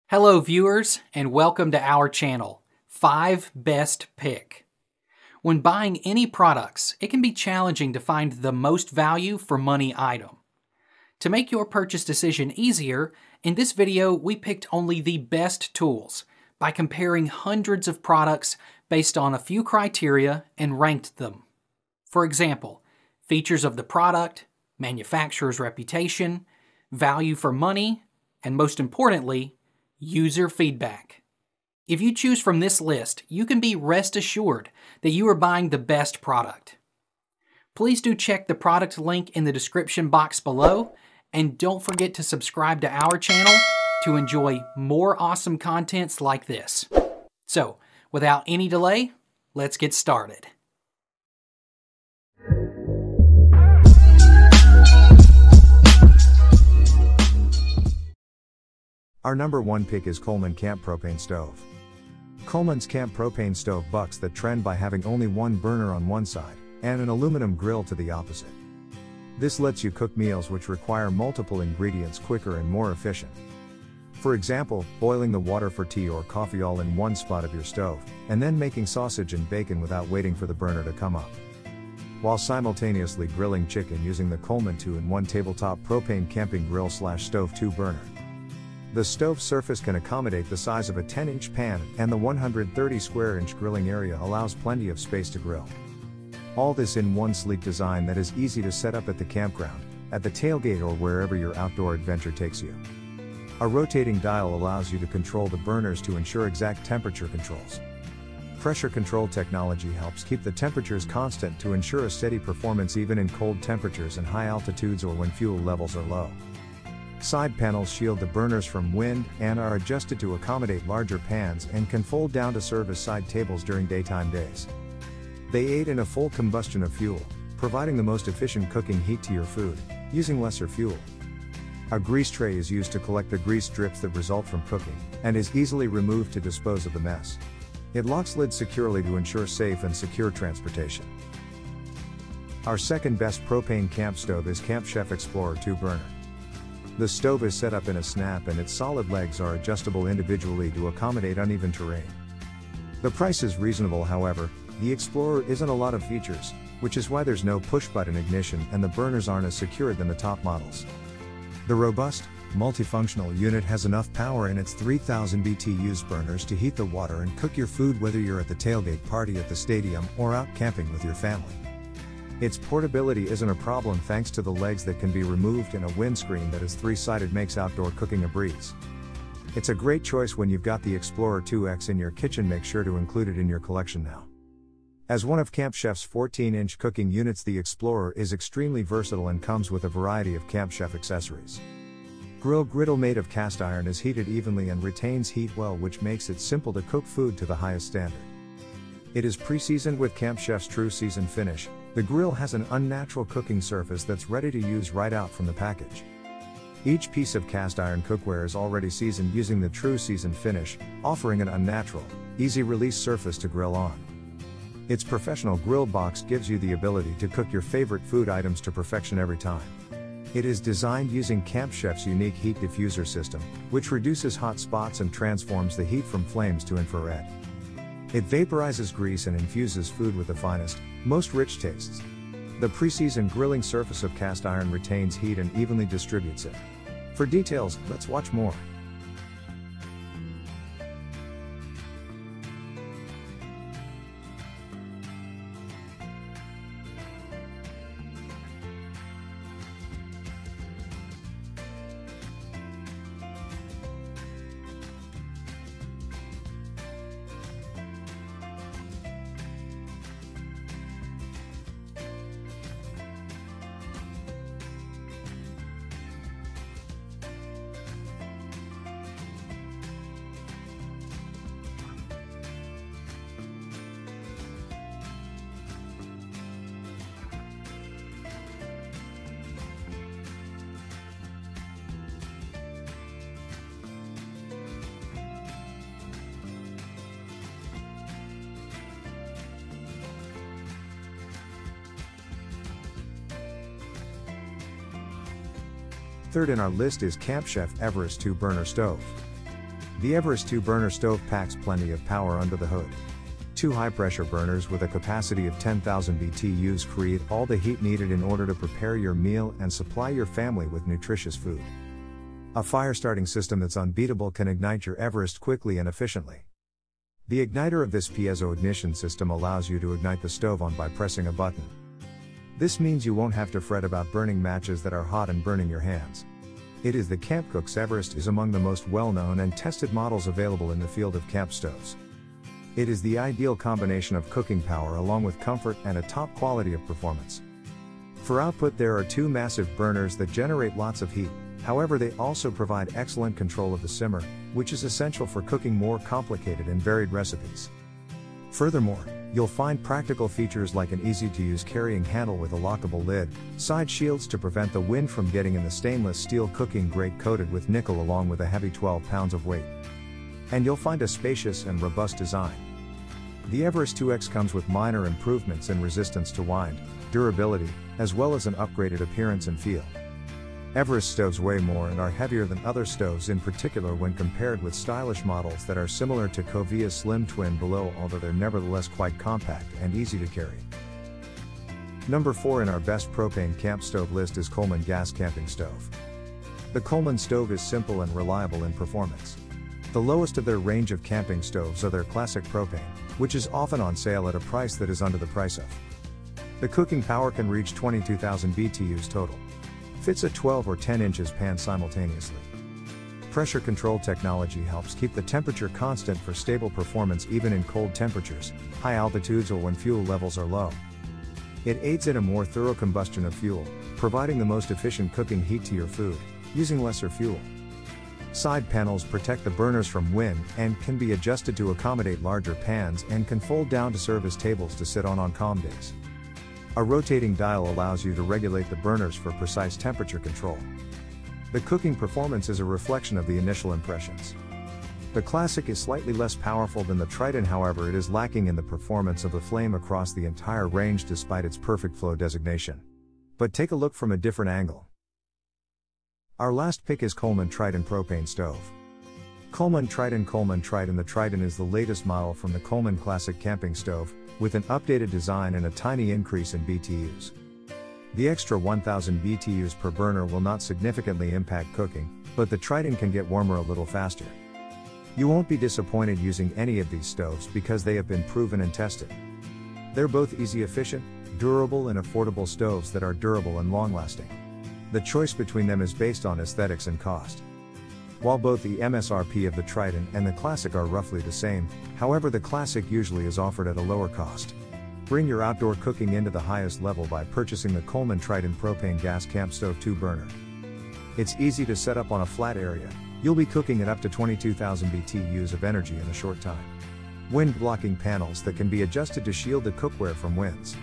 Hello viewers, and welcome to our channel, 5 Best Pick. When buying any products, it can be challenging to find the most value for money item. To make your purchase decision easier, in this video we picked only the best tools by comparing hundreds of products based on a few criteria and ranked them. For example, features of the product, manufacturer's reputation, value for money, and most importantly, user feedback. If you choose from this list, you can be rest assured that you are buying the best product. Please do check the product link in the description box below, and don't forget to subscribe to our channel to enjoy more awesome contents like this. So, without any delay, let's get started. Our number one pick is Coleman Camp Propane Stove. Coleman's Camp Propane Stove bucks the trend by having only one burner on one side, and an aluminum grill to the opposite. This lets you cook meals which require multiple ingredients quicker and more efficient. For example, boiling the water for tea or coffee all in one spot of your stove, and then making sausage and bacon without waiting for the burner to come up. While simultaneously grilling chicken using the Coleman 2-in-1 tabletop propane camping grill / stove 2-burner. The stove surface can accommodate the size of a 10-inch pan, and the 130 square inch grilling area allows plenty of space to grill. All this in one sleek design that is easy to set up at the campground, at the tailgate, or wherever your outdoor adventure takes you. A rotating dial allows you to control the burners to ensure exact temperature controls. Pressure control technology helps keep the temperatures constant to ensure a steady performance even in cold temperatures and high altitudes or when fuel levels are low. Side panels shield the burners from wind and are adjusted to accommodate larger pans and can fold down to serve as side tables during daytime days. They aid in a full combustion of fuel, providing the most efficient cooking heat to your food, using lesser fuel. A grease tray is used to collect the grease drips that result from cooking, and is easily removed to dispose of the mess. It locks lids securely to ensure safe and secure transportation. Our second best propane camp stove is Camp Chef Explorer 2-burner. The stove is set up in a snap and its solid legs are adjustable individually to accommodate uneven terrain. The price is reasonable, however. The Explorer isn't a lot of features, which is why there's no push-button ignition and the burners aren't as secure than the top models. The robust, multifunctional unit has enough power in its 3000 BTUs burners to heat the water and cook your food whether you're at the tailgate party at the stadium or out camping with your family. Its portability isn't a problem thanks to the legs that can be removed, and a windscreen that is 3-sided makes outdoor cooking a breeze. It's a great choice when you've got the Explorer 2X in your kitchen. Make sure to include it in your collection now. As one of Camp Chef's 14-inch cooking units, the Explorer is extremely versatile and comes with a variety of Camp Chef accessories. Griddle made of cast iron is heated evenly and retains heat well, which makes it simple to cook food to the highest standard. It is pre-seasoned with Camp Chef's True Season finish. The grill has an unnatural cooking surface that's ready to use right out from the package. Each piece of cast iron cookware is already seasoned using the True Season finish, offering an unnatural, easy release surface to grill on. Its professional grill box gives you the ability to cook your favorite food items to perfection every time. It is designed using Camp Chef's unique heat diffuser system, which reduces hot spots and transforms the heat from flames to infrared. It vaporizes grease and infuses food with the finest, most rich tastes. The pre-seasoned grilling surface of cast iron retains heat and evenly distributes it. For details, let's watch more. Third in our list is Camp Chef Everest 2-burner stove. The Everest 2-burner stove packs plenty of power under the hood. 2 high-pressure burners with a capacity of 10,000 BTUs create all the heat needed in order to prepare your meal and supply your family with nutritious food. A fire-starting system that's unbeatable can ignite your Everest quickly and efficiently. The igniter of this piezo ignition system allows you to ignite the stove on by pressing a button. This means you won't have to fret about burning matches that are hot and burning your hands. It is the Camp Cook's Everest is among the most well-known and tested models available in the field of camp stoves. It is the ideal combination of cooking power along with comfort and a top quality of performance. For output, there are 2 massive burners that generate lots of heat. However, they also provide excellent control of the simmer, which is essential for cooking more complicated and varied recipes. Furthermore, you'll find practical features like an easy-to-use carrying handle with a lockable lid, side shields to prevent the wind from getting in the stainless steel cooking grate coated with nickel along with a heavy 12 pounds of weight. And you'll find a spacious and robust design. The Everest 2X comes with minor improvements in resistance to wind, durability, as well as an upgraded appearance and feel. Everest stoves weigh more and are heavier than other stoves, in particular when compared with stylish models that are similar to Covea's Slim Twin below, although they're nevertheless quite compact and easy to carry. Number 4 in our best propane camp stove list is Coleman Gas Camping Stove. The Coleman stove is simple and reliable in performance. The lowest of their range of camping stoves are their classic propane, which is often on sale at a price that is under the price of. The cooking power can reach 22,000 BTUs total. Fits a 12 or 10 inches pan simultaneously. Pressure control technology helps keep the temperature constant for stable performance even in cold temperatures, high altitudes, or when fuel levels are low. It aids in a more thorough combustion of fuel, providing the most efficient cooking heat to your food, using lesser fuel. Side panels protect the burners from wind and can be adjusted to accommodate larger pans and can fold down to serve as tables to sit on calm days. A rotating dial allows you to regulate the burners for precise temperature control. The cooking performance is a reflection of the initial impressions. The Classic is slightly less powerful than the Triton, however it is lacking in the performance of the flame across the entire range despite its perfect flow designation. But take a look from a different angle. Our last pick is Coleman Triton Propane Stove. Coleman Triton. The Triton is the latest model from the Coleman Classic Camping Stove, with an updated design and a tiny increase in BTUs. The extra 1000 BTUs per burner will not significantly impact cooking, but the Triton can get warmer a little faster. You won't be disappointed using any of these stoves because they have been proven and tested. They're both easy, efficient, durable and affordable stoves that are durable and long-lasting. The choice between them is based on aesthetics and cost. While both the MSRP of the Triton and the Classic are roughly the same, however the Classic usually is offered at a lower cost. Bring your outdoor cooking into the highest level by purchasing the Coleman Triton Propane Gas Camp Stove 2-burner. It's easy to set up on a flat area. You'll be cooking at up to 22,000 BTUs of energy in a short time. Wind blocking panels that can be adjusted to shield the cookware from winds.